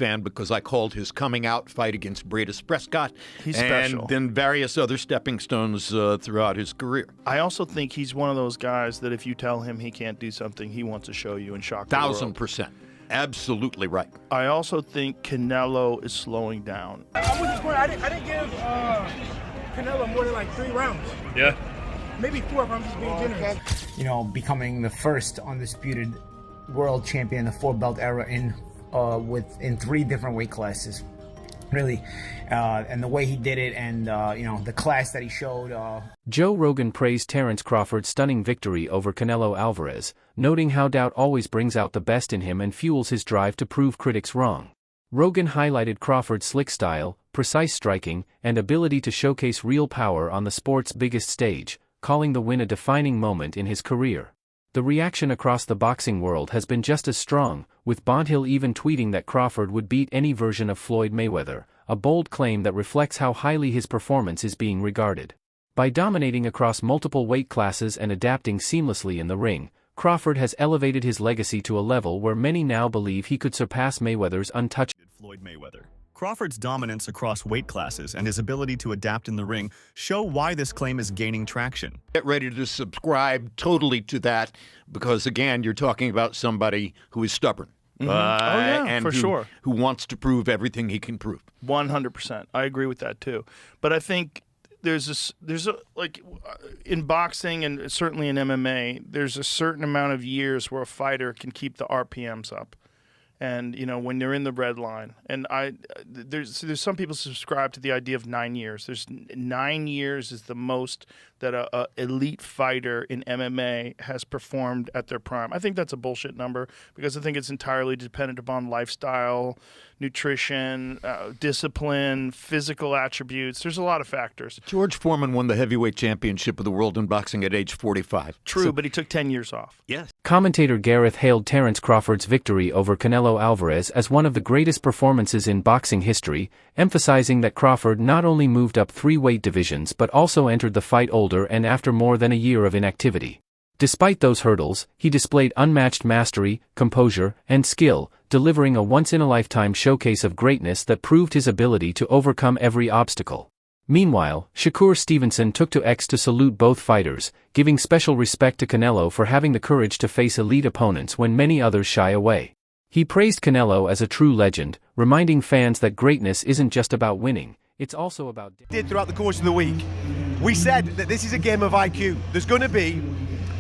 fan because I called his coming out fight against Bradis Prescott. He's and special. then various other stepping stones throughout his career. I also think he's one of those guys that if you tell him he can't do something, he wants to show you and shock the world. 1,000%. Absolutely right. I also think Canelo is slowing down. I was just going. I didn't give Canelo more than like 3 rounds. Yeah. Maybe 4 if I'm just being generous. You know, becoming the first undisputed world champion in the 4-belt era in 3 different weight classes. Really, and the way he did it, and you know, the class that he showed. Joe Rogan praised Terence Crawford's stunning victory over Canelo Alvarez, noting how doubt always brings out the best in him and fuels his drive to prove critics wrong. Rogan highlighted Crawford's slick style, precise striking, and ability to showcase real power on the sport's biggest stage, calling the win a defining moment in his career. The reaction across the boxing world has been just as strong, with Bondhill even tweeting that Crawford would beat any version of Floyd Mayweather, a bold claim that reflects how highly his performance is being regarded. By dominating across multiple weight classes and adapting seamlessly in the ring, Crawford has elevated his legacy to a level where many now believe he could surpass Mayweather's untouchable Floyd Mayweather. Crawford's dominance across weight classes and his ability to adapt in the ring show why this claim is gaining traction. Get ready to subscribe totally to that because, again, you're talking about somebody who is stubborn. And sure. Who wants to prove everything he can prove. 100%. I agree with that too. But I think there's like in boxing and certainly in MMA, there's a certain amount of years where a fighter can keep the RPMs up. And, you know, when they're in the red line, and there's some people subscribe to the idea of 9 years. There's 9 years is the most that a elite fighter in MMA has performed at their prime. I think that's a bullshit number because I think it's entirely dependent upon lifestyle, nutrition, discipline, physical attributes. There's a lot of factors. George Foreman won the heavyweight championship of the world in boxing at age 45. True, but he took 10 years off. Yes. Commentator Gareth hailed Terence Crawford's victory over Canelo Alvarez as one of the greatest performances in boxing history, emphasizing that Crawford not only moved up 3 weight divisions but also entered the fight older and after more than a year of inactivity. Despite those hurdles, he displayed unmatched mastery, composure, and skill, delivering a once-in-a-lifetime showcase of greatness that proved his ability to overcome every obstacle. Meanwhile, Shakur Stevenson took to X to salute both fighters, giving special respect to Canelo for having the courage to face elite opponents when many others shy away. He praised Canelo as a true legend, reminding fans that greatness isn't just about winning, it's also about... Throughout the course of the week, we said that this is a game of IQ. There's going to be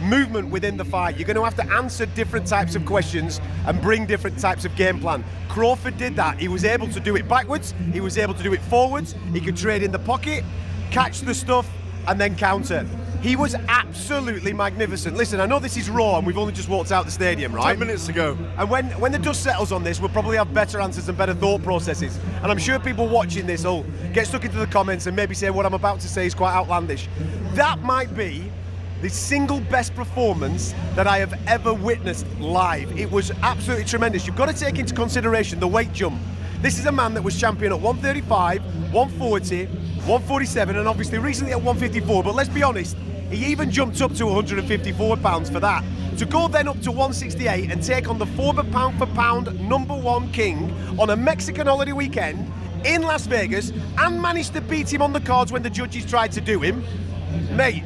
movement within the fight. You're going to have to answer different types of questions and bring different types of game plan. Crawford did that. He was able to do it backwards, he was able to do it forwards, he could trade in the pocket, catch the stuff, and then counter. He was absolutely magnificent. Listen, I know this is raw and we've only just walked out the stadium, right? 10 minutes ago. And when the dust settles on this, we'll probably have better answers and better thought processes. And I'm sure people watching this will get stuck into the comments and maybe say what I'm about to say is quite outlandish. That might be the single best performance that I have ever witnessed live. It was absolutely tremendous. You've got to take into consideration the weight jump. This is a man that was champion at 135, 140, 147, and obviously recently at 154. But let's be honest, he even jumped up to 154 pounds for that. To go then up to 168 and take on the former pound for pound #1 king on a Mexican holiday weekend in Las Vegas and managed to beat him on the cards when the judges tried to do him, mate,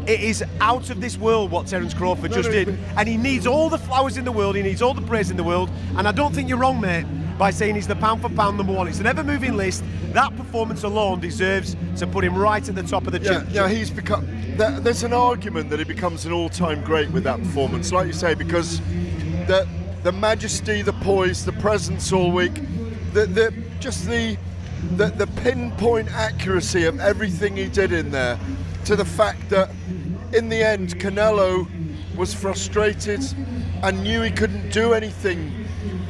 it is out of this world what Terence Crawford just did. And he needs all the flowers in the world, he needs all the praise in the world. And I don't think you're wrong, mate, by saying he's the pound for pound #1. It's an ever-moving list. That performance alone deserves to put him right at the top of the Yeah, he's become... There's an argument that he becomes an all-time great with that performance, like you say, because the majesty, the poise, the presence all week, the pinpoint accuracy of everything he did in there, to the fact that in the end Canelo was frustrated and knew he couldn't do anything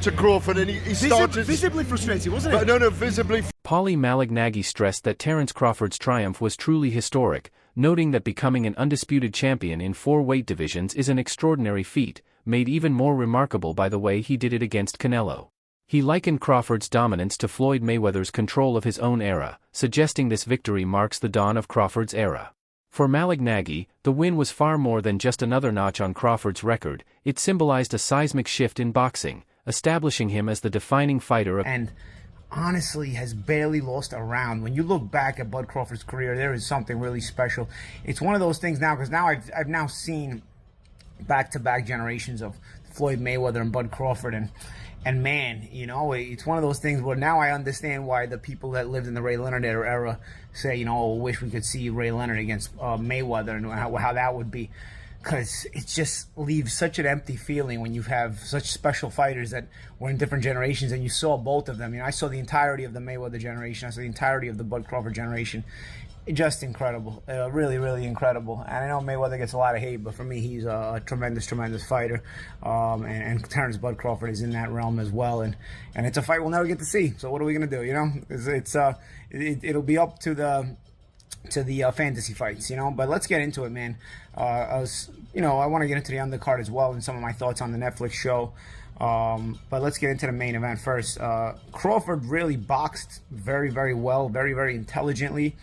to Crawford, and he started... Visibly frustrated, wasn't it? No, visibly... Paulie Malignaggi stressed that Terence Crawford's triumph was truly historic, noting that becoming an undisputed champion in 4 weight divisions is an extraordinary feat, made even more remarkable by the way he did it against Canelo. He likened Crawford's dominance to Floyd Mayweather's control of his own era, suggesting this victory marks the dawn of Crawford's era. For Malignaggi, the win was far more than just another notch on Crawford's record, it symbolized a seismic shift in boxing, establishing him as the defining fighter of and honestly has barely lost a round. When you look back at Bud Crawford's career, there is something really special. It's one of those things now, because now I've now seen back-to-back generations of Floyd Mayweather and Bud Crawford, and man, you know, it's one of those things where now I understand why the people that lived in the Ray Leonard era say, you know, oh, wish we could see Ray Leonard against Mayweather, and how that would be. Because it just leaves such an empty feeling when you have such special fighters that were in different generations, and you saw both of them. You know, I saw the entirety of the Mayweather generation. I saw the entirety of the Bud Crawford generation. Just incredible. Really, really incredible. And I know Mayweather gets a lot of hate, but for me, he's a tremendous, tremendous fighter. And Terence Bud Crawford is in that realm as well. And it's a fight we'll never get to see. So what are we going to do, you know? It'll be up to the fantasy fights, you know. But let's get into it, man. I want to get into the undercard as well and some of my thoughts on the Netflix show. But let's get into the main event first. Crawford really boxed very, very well, very, very intelligently.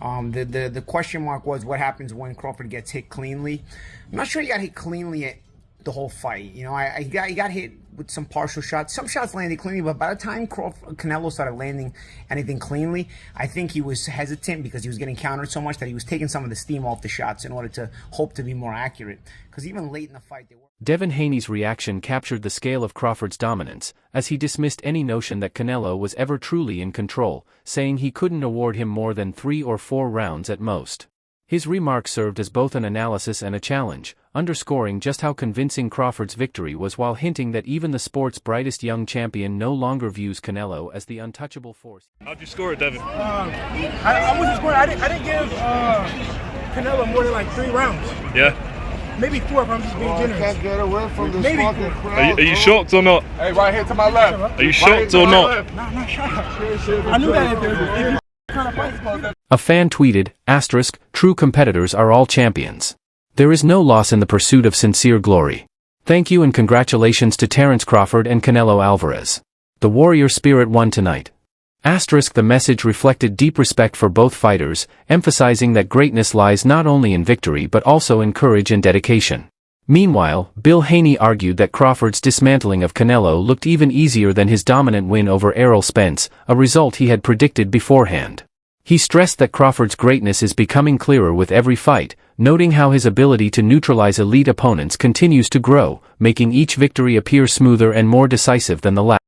The question mark was what happens when Crawford gets hit cleanly. I'm not sure he got hit cleanly the whole fight. You know, he got hit with some partial shots. Some shots landed cleanly, but by the time Canelo started landing anything cleanly, I think he was hesitant because he was getting countered so much that he was taking some of the steam off the shots in order to hope to be more accurate. Because even late in the fight, they were... Devin Haney's reaction captured the scale of Crawford's dominance, as he dismissed any notion that Canelo was ever truly in control, saying he couldn't award him more than 3 or 4 rounds at most. His remark served as both an analysis and a challenge, underscoring just how convincing Crawford's victory was while hinting that even the sport's brightest young champion no longer views Canelo as the untouchable force. How'd you score it, Devin? I wasn't scoring. I didn't give Canelo more than like 3 rounds. Yeah? Maybe 4 if I'm just being generous. Can't get away from this Maybe fucking crowd. Are you shocked or not? Hey, right here to my left. Are you shocked or not? No, I'm not shocked. I knew that if there was kind of fight. A fan tweeted, "True competitors are all champions. There is no loss in the pursuit of sincere glory. Thank you and congratulations to Terence Crawford and Canelo Alvarez. The warrior spirit won tonight." The message reflected deep respect for both fighters, emphasizing that greatness lies not only in victory but also in courage and dedication. Meanwhile, Bill Haney argued that Crawford's dismantling of Canelo looked even easier than his dominant win over Errol Spence, a result he had predicted beforehand. He stressed that Crawford's greatness is becoming clearer with every fight, noting how his ability to neutralize elite opponents continues to grow, making each victory appear smoother and more decisive than the last.